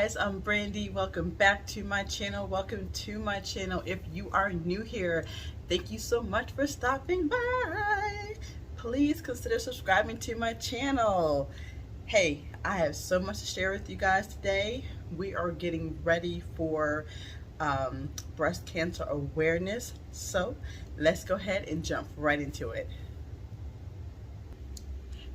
guys, I'm Brandy. Welcome back to my channel. Welcome to my channel. If you are new here, thank you so much for stopping by. Please consider subscribing to my channel. Hey, I have so much to share with you guys today. We are getting ready for breast cancer awareness. So let's go ahead and jump right into it.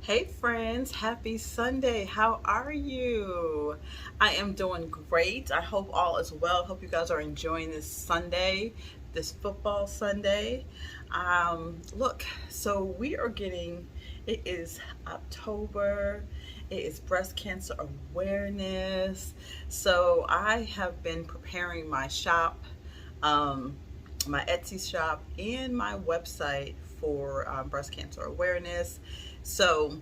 Hey friends, happy Sunday. How are you? I am doing great. I hope all is well. Hope you guys are enjoying this Sunday, this football Sunday. Look, so we are it is October. It is breast cancer awareness. So I have been preparing my shop, my Etsy shop, and my website for breast cancer awareness. So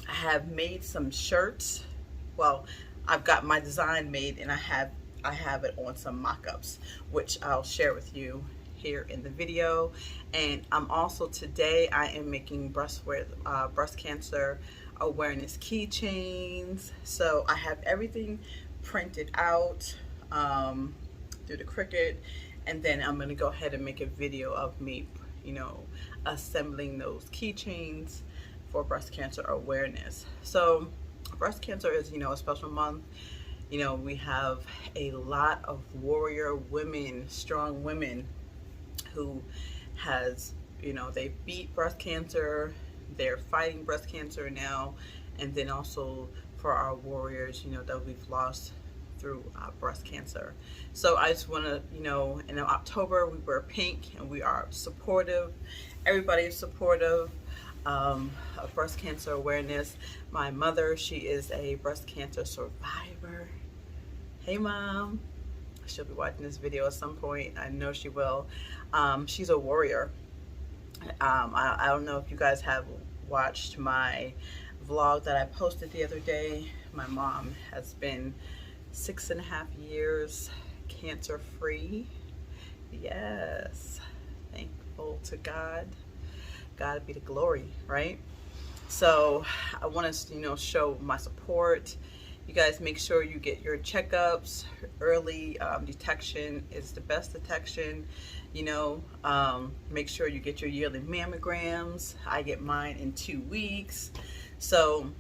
I have made some shirts. Well, I've got my design made, and I have it on some mock-ups, which I'll share with you here in the video. And I'm also today I am making breast cancer awareness keychains. So I have everything printed out through the Cricut, and then I'm gonna go ahead and make a video of me, assembling those keychains for breast cancer awareness. So breast cancer is, a special month. We have a lot of warrior women, strong women who they beat breast cancer. They're fighting breast cancer now. And then also for our warriors, that we've lost through breast cancer. So I just want to, in October we wear pink and we are supportive. Everybody is supportive of breast cancer awareness. My mother, she is a breast cancer survivor. Hey Mom, she'll be watching this video at some point. I know she will. She's a warrior. I don't know if you guys have watched my vlog that I posted the other day. My mom has been 6.5 years cancer free. Yes, thankful to God. God be the glory, right? So I want to show my support. You guys make sure you get your checkups. Early detection is the best detection. Make sure you get your yearly mammograms. I get mine in 2 weeks. So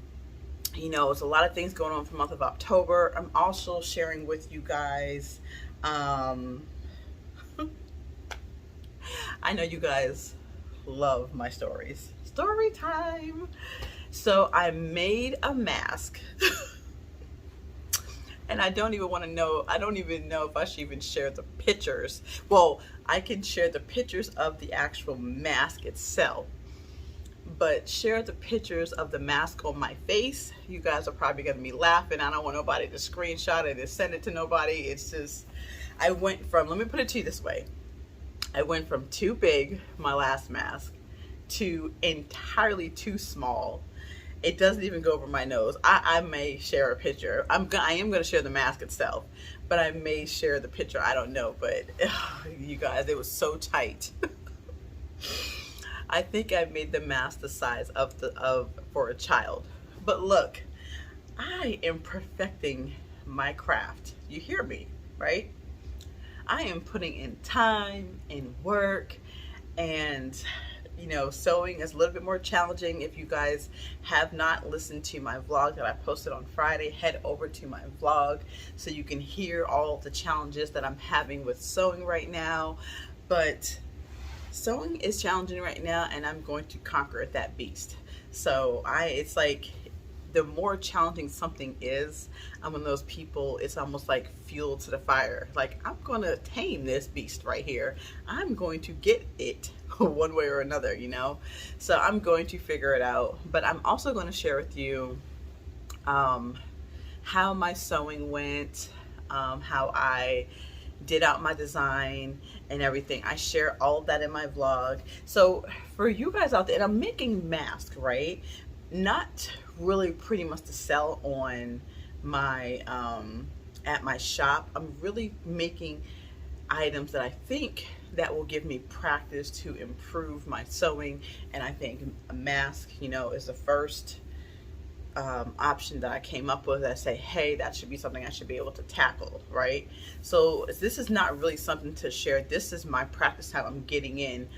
it's a lot of things going on for the month of October. I'm also sharing with you guys, I know you guys love my stories. Story time. So I made a mask. And I don't even know if I should even share the pictures. Well, I can share the pictures of the actual mask itself, but share the pictures of the mask on my face. You guys are probably gonna be laughing. I don't want nobody to screenshot it and send it to nobody. It's just, let me put it to you this way. I went from too big, my last mask, to entirely too small. It doesn't even go over my nose. I may share a picture. I am going to share the mask itself, but I may share the picture. I don't know, but you guys, it was so tight. I think I made the mask the size for a child. But look, I am perfecting my craft. You hear me, right? I am putting in time and work, and sewing is a little bit more challenging. If you guys have not listened to my vlog that I posted on Friday, head over to my vlog so you can hear all the challenges that I'm having with sewing right now. But sewing is challenging right now, and I'm going to conquer that beast. So it's like, the more challenging something is, I'm one of those people, it's almost like fuel to the fire. Like, I'm going to tame this beast right here. I'm going to get it one way or another, So I'm going to figure it out. But I'm also going to share with you how my sewing went, how I did out my design and everything. I share all of that in my vlog. So for you guys out there, and I'm making masks, right? Not really pretty much to sell on my at my shop. I'm really making items that I think that will give me practice to improve my sewing. And I think a mask, is the first option that I came up with. I say, hey, that should be something I should be able to tackle, right? So this is not really something to share. This is my practice time I'm getting in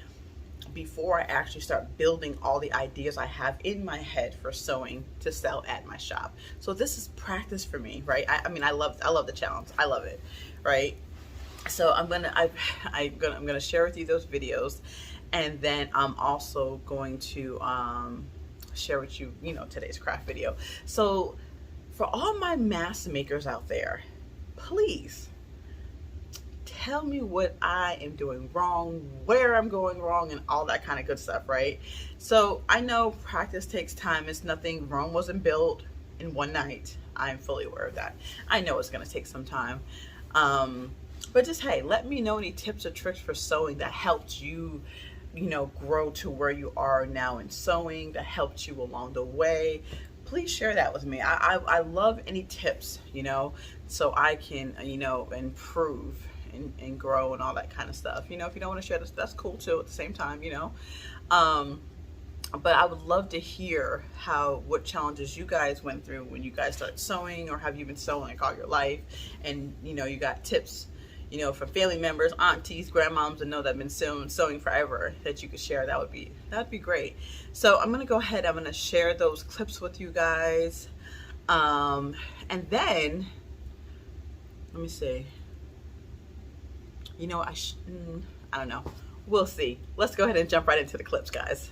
before I actually start building all the ideas I have in my head for sewing to sell at my shop. So this is practice for me, right? I mean, I love the challenge. I love it, right? So I'm gonna share with you those videos, and then I'm also going to share with you, today's craft video. So for all my mask makers out there, please tell me what I am doing wrong, where I'm going wrong, and all that kind of good stuff, right? So I know practice takes time. It's nothing. Rome wasn't built in one night. I'm fully aware of that. I know it's going to take some time. But just, hey, let me know any tips or tricks for sewing that helped you, grow to where you are now in sewing, that helped you along the way. Please share that with me. I love any tips, so I can, improve and grow and all that kind of stuff. If you don't want to share this, that's cool too at the same time, but I would love to hear what challenges you guys went through when you guys started sewing, or have you been sewing like all your life, and you got tips from family members, aunties, grandmoms, and know that have been sewing forever that you could share. That'd be great. So I'm gonna go ahead, I'm gonna share those clips with you guys, and then let me see. I don't know. We'll see. Let's go ahead and jump right into the clips, guys.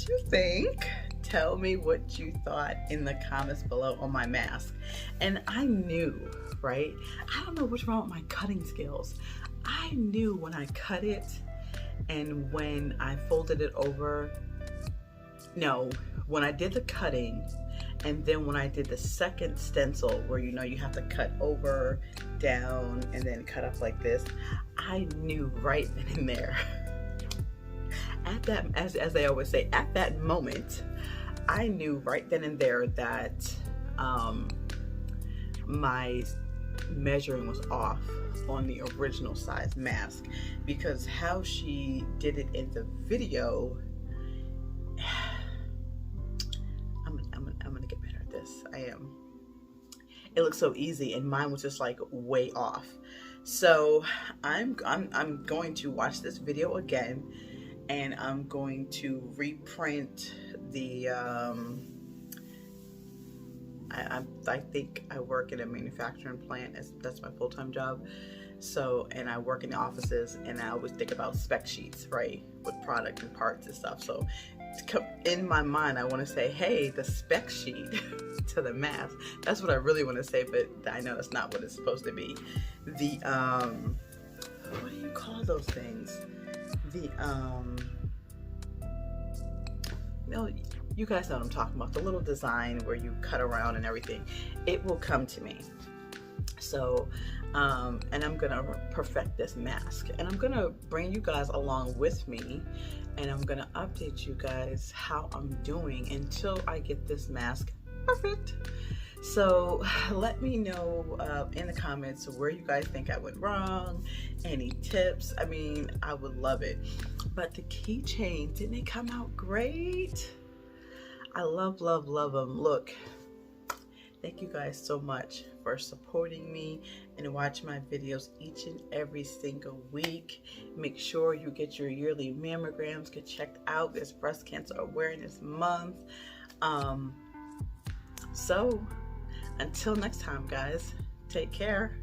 you think? Tell me what you thought in the comments below on my mask. And I knew, right? I don't know what's wrong with my cutting skills. I knew when I cut it and when I folded it over, no, when I did the cutting and then when I did the second stencil where you have to cut over, down, and then cut up like this, I knew right then and there, at that, as they always say, at that moment, I knew right then and there that my measuring was off on the original size mask, because how she did it in the video, I'm gonna get better at this. I am. It looks so easy, and mine was just like way off. So I'm going to watch this video again, and I'm going to reprint the I think I work in a manufacturing plant. That's my full-time job. So, and I work in the offices, and I always think about spec sheets, right, with product and parts and stuff. So in my mind, I want to say, hey, the spec sheet to the mask. That's what I really want to say, but I know that's not what it's supposed to be. The what do you call those things? The no, you guys know what I'm talking about. The little design where you cut around and everything. It will come to me. So, and I'm gonna perfect this mask, and I'm gonna bring you guys along with me, and I'm gonna update you guys how I'm doing until I get this mask perfect. So let me know in the comments where you guys think I went wrong, any tips. I mean, I would love it. But the keychain, didn't it come out great? I love, love, love them. Look, thank you guys so much for supporting me and watching my videos each and every single week. Make sure you get your yearly mammograms, get checked out. It's Breast Cancer Awareness Month. So until next time, guys, take care.